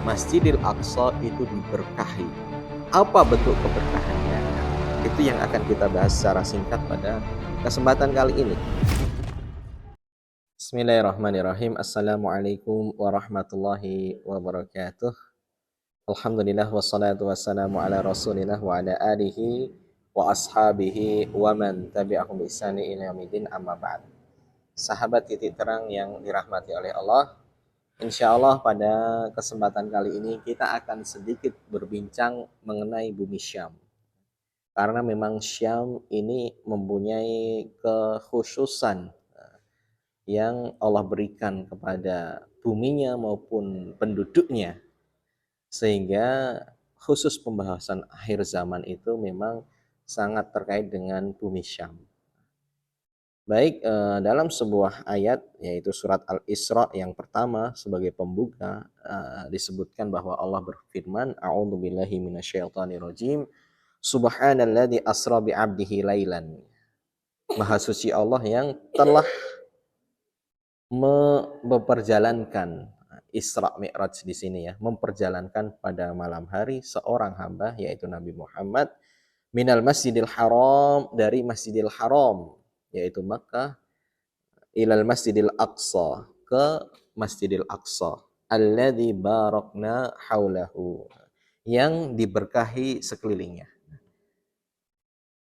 Masjidil Aqsa itu diberkahi. Apa bentuk keberkahannya? Itu yang akan kita bahas secara singkat pada kesempatan kali ini. Bismillahirrahmanirrahim. Assalamualaikum warahmatullahi wabarakatuh. Alhamdulillah wassalatu wassalamu ala rasulillah wa ala alihi wa ashabihi wa man tabi'ahum bi ihsani ila yaumil amma ba'd. Sahabat titik terang yang dirahmati oleh Allah, insya Allah pada kesempatan kali ini kita akan sedikit berbincang mengenai bumi Syam. Karena memang Syam ini mempunyai kekhususan yang Allah berikan kepada buminya maupun penduduknya. Sehingga khusus pembahasan akhir zaman itu memang sangat terkait dengan bumi Syam. Baik, dalam sebuah ayat yaitu surat Al-Isra yang pertama sebagai pembuka disebutkan bahwa Allah berfirman, A'udzubillahi minasyaitonirrajim, Subhanalladzi asra bi'abdihi lailan. Maha suci Allah yang telah memperjalankan Isra Mi'raj di sini ya, memperjalankan pada malam hari seorang hamba yaitu Nabi Muhammad minal Masjidil Haram, dari Masjidil Haram yaitu Makkah, ilal Masjidil Aqsa, ke Masjidil Aqsa, alladzi barakna haulahu, yang diberkahi sekelilingnya.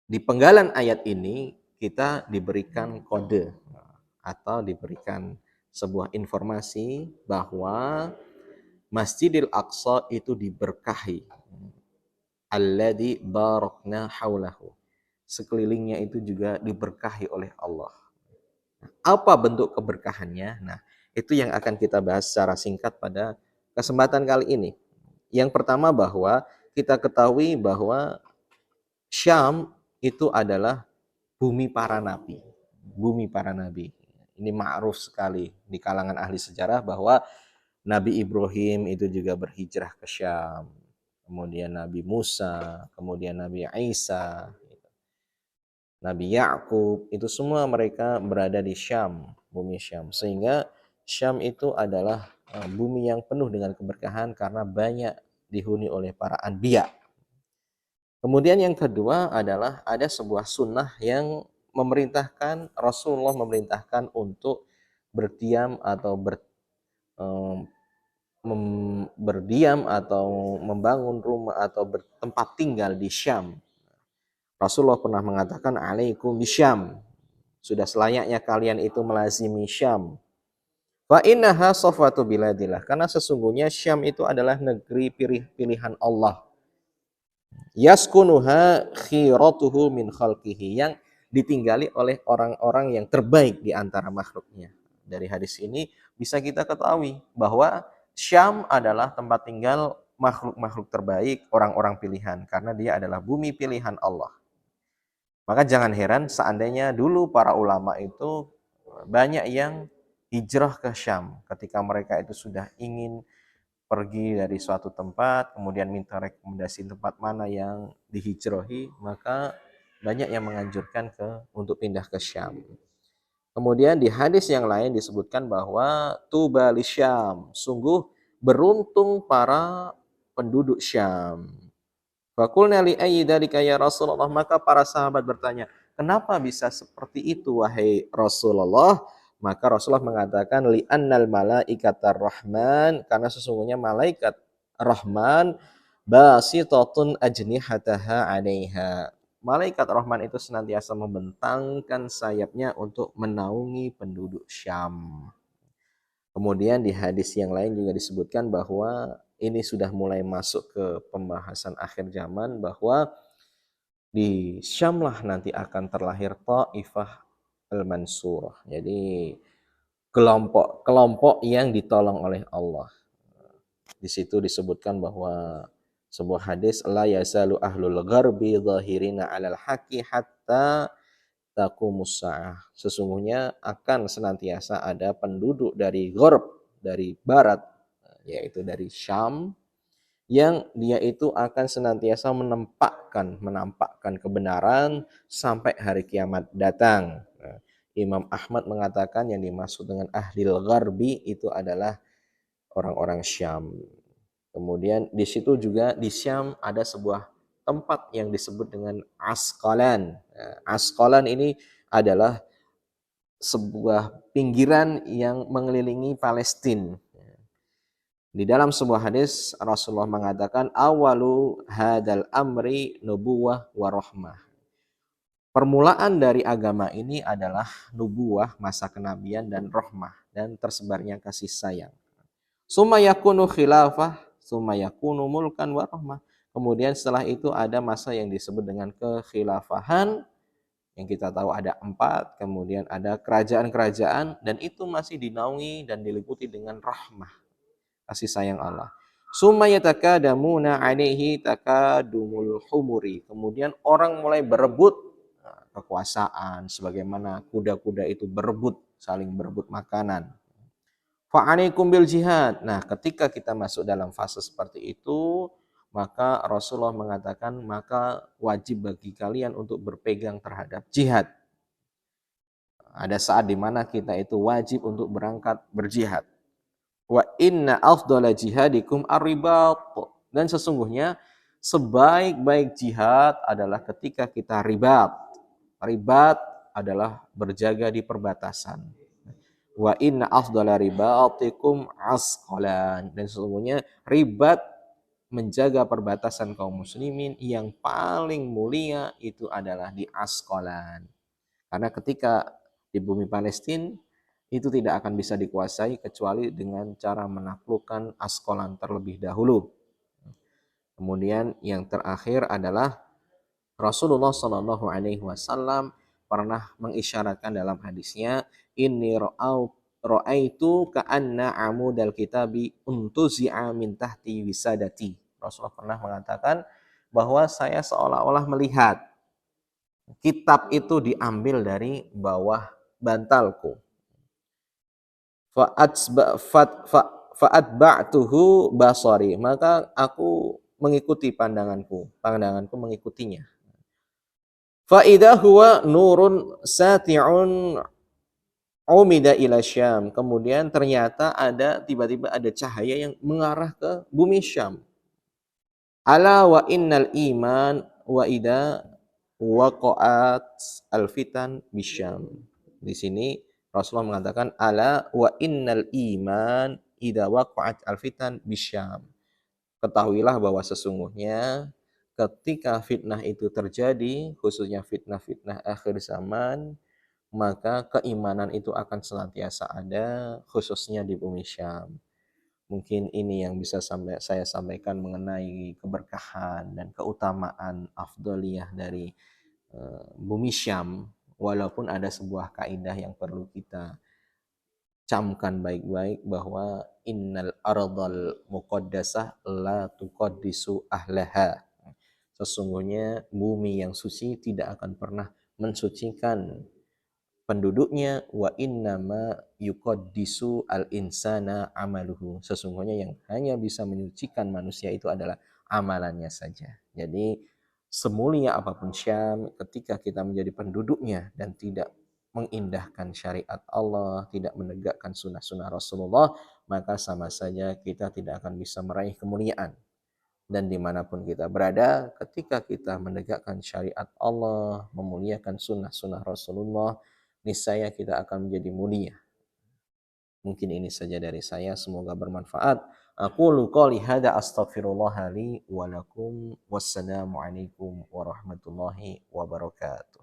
Di penggalan ayat ini kita diberikan kode atau diberikan sebuah informasi bahwa Masjidil Aqsa itu diberkahi. Alladzi barakna haulahu. Sekelilingnya itu juga diberkahi oleh Allah. Apa bentuk keberkahannya? Nah, itu yang akan kita bahas secara singkat pada kesempatan kali ini. Yang pertama bahwa kita ketahui bahwa Syam itu adalah bumi para nabi. Bumi para nabi. Ini ma'ruf sekali di kalangan ahli sejarah bahwa Nabi Ibrahim itu juga berhijrah ke Syam. Kemudian Nabi Musa, kemudian Nabi Isa, Nabi Yakub, itu semua mereka berada di Syam, bumi Syam. Sehingga Syam itu adalah bumi yang penuh dengan keberkahan karena banyak dihuni oleh para anbiya. Kemudian yang kedua adalah ada sebuah sunnah yang memerintahkan, Rasulullah memerintahkan untuk berdiam atau berdiam atau membangun rumah atau bertempat tinggal di Syam. Rasulullah pernah mengatakan, alaikum bisyam, sudah selayaknya kalian itu melazimi Syam. Fa innaha safwatu biladillah, karena sesungguhnya Syam itu adalah negeri pilihan Allah. Yaskunuha khiratuhu min khalqihi, yang ditinggali oleh orang-orang yang terbaik di antara makhluknya. Dari hadis ini bisa kita ketahui bahwa Syam adalah tempat tinggal makhluk-makhluk terbaik, orang-orang pilihan, karena dia adalah bumi pilihan Allah. Maka jangan heran seandainya dulu para ulama itu banyak yang hijrah ke Syam ketika mereka itu sudah ingin pergi dari suatu tempat, kemudian minta rekomendasi tempat mana yang dihijrahi, maka banyak yang menganjurkan untuk pindah ke Syam. Kemudian di hadis yang lain disebutkan bahwa tuba li Syam, sungguh beruntung para penduduk Syam. Faqulna li ayyi dzalika ya Rasulullah, maka para sahabat bertanya, kenapa bisa seperti itu wahai Rasulullah? Maka Rasulullah mengatakan, li annal malaikatar rahman, karena sesungguhnya malaikat Rahman basitatun ajnihataha 'alaiha. Malaikat Rahman itu senantiasa membentangkan sayapnya untuk menaungi penduduk Syam. Kemudian di hadis yang lain juga disebutkan bahwa ini sudah mulai masuk ke pembahasan akhir zaman, bahwa di Syam lah nanti akan terlahir Taifah al-Mansurah. Jadi kelompok yang ditolong oleh Allah. Di situ disebutkan bahwa sebuah hadis, la yazalu ahlul gharbi zahirina 'alal haqqi hatta taqumus sa'ah. Sesungguhnya akan senantiasa ada penduduk dari gharb, dari barat, yaitu dari Syam, yang dia itu akan senantiasa menampakkan kebenaran sampai hari kiamat datang. Imam Ahmad mengatakan yang dimaksud dengan ahlil gharbi itu adalah orang-orang Syam. Kemudian di situ juga di Syam ada sebuah tempat yang disebut dengan Asqalan. Nah, Asqalan ini adalah sebuah pinggiran yang mengelilingi Palestina. Di dalam sebuah hadis Rasulullah mengatakan awalu hadal amri nubuwah wa rahmah. Permulaan dari agama ini adalah nubuwah, masa kenabian dan rahmah dan tersebarnya kasih sayang. Summa yakunu khilafah, summa yakunu mulkan wa rahmah. Kemudian setelah itu ada masa yang disebut dengan kekhilafahan, yang kita tahu ada 4, kemudian ada kerajaan-kerajaan, dan itu masih dinaungi dan diliputi dengan rahmah, kasih sayang Allah. Summa yatakadamuna alaihi takadumul humuri. Kemudian orang mulai berebut kekuasaan, sebagaimana kuda-kuda itu berebut, saling berebut makanan. Fa'alaikum bil jihad. Nah, ketika kita masuk dalam fase seperti itu, maka Rasulullah mengatakan, maka wajib bagi kalian untuk berpegang terhadap jihad. Ada saat di mana kita itu wajib untuk berangkat berjihad. Wa inna afdala jihadikum ar-ribat. Dan sesungguhnya sebaik-baik jihad adalah ketika kita ribat. Ribat adalah berjaga di perbatasan. Wa inna afdala ribatikum asqalan. Dan sesungguhnya ribat menjaga perbatasan kaum muslimin yang paling mulia itu adalah di Asqalan. Karena ketika di bumi Palestina itu tidak akan bisa dikuasai kecuali dengan cara menaklukkan Asqalan terlebih dahulu. Kemudian yang terakhir adalah Rasulullah Shallallahu Alaihi Wasallam pernah mengisyaratkan dalam hadisnya, ini ra'aitu ka'anna amudal kitabi untuzi'a min tahti wisadati. Rasulullah pernah mengatakan bahwa saya seolah-olah melihat kitab itu diambil dari bawah bantalku. Fa'atba'tuhu basari, maka aku mengikuti pandanganku mengikutinya. Fa'idha huwa nurun sati'un umida ila Syam. Kemudian ternyata tiba-tiba ada cahaya yang mengarah ke bumi Syam. Ala wa innal iman wa ida waqa'at alfitan bisyam. Di sini Rasulullah mengatakan ala wa innal iman ida waqa'at alfitan bisyam. Ketahuilah bahwa sesungguhnya ketika fitnah itu terjadi, khususnya fitnah-fitnah akhir zaman, maka keimanan itu akan senantiasa ada, khususnya di bumi Syam. Mungkin ini yang bisa saya sampaikan mengenai keberkahan dan keutamaan afdoliyah dari bumi Syam, walaupun ada sebuah kaidah yang perlu kita camkan baik-baik bahwa innal ardal muqaddasah la tuqaddisu ahlaha. Sesungguhnya bumi yang suci tidak akan pernah mensucikan penduduknya. Wa innama yuqaddisu al-insana amaluhu. Sesungguhnya yang hanya bisa menyucikan manusia itu adalah amalannya saja. Jadi semulia apapun Syam, ketika kita menjadi penduduknya dan tidak mengindahkan syariat Allah, tidak menegakkan sunnah-sunnah Rasulullah, maka sama saja kita tidak akan bisa meraih kemuliaan. Dan dimanapun kita berada, ketika kita menegakkan syariat Allah, memuliakan sunnah-sunnah Rasulullah, niscaya kita akan menjadi mulia. Mungkin ini saja dari saya, semoga bermanfaat. Aqulu qouli hadza astaghfirullah li wa lakum. Wassalamu alaikum warahmatullahi wabarakatuh.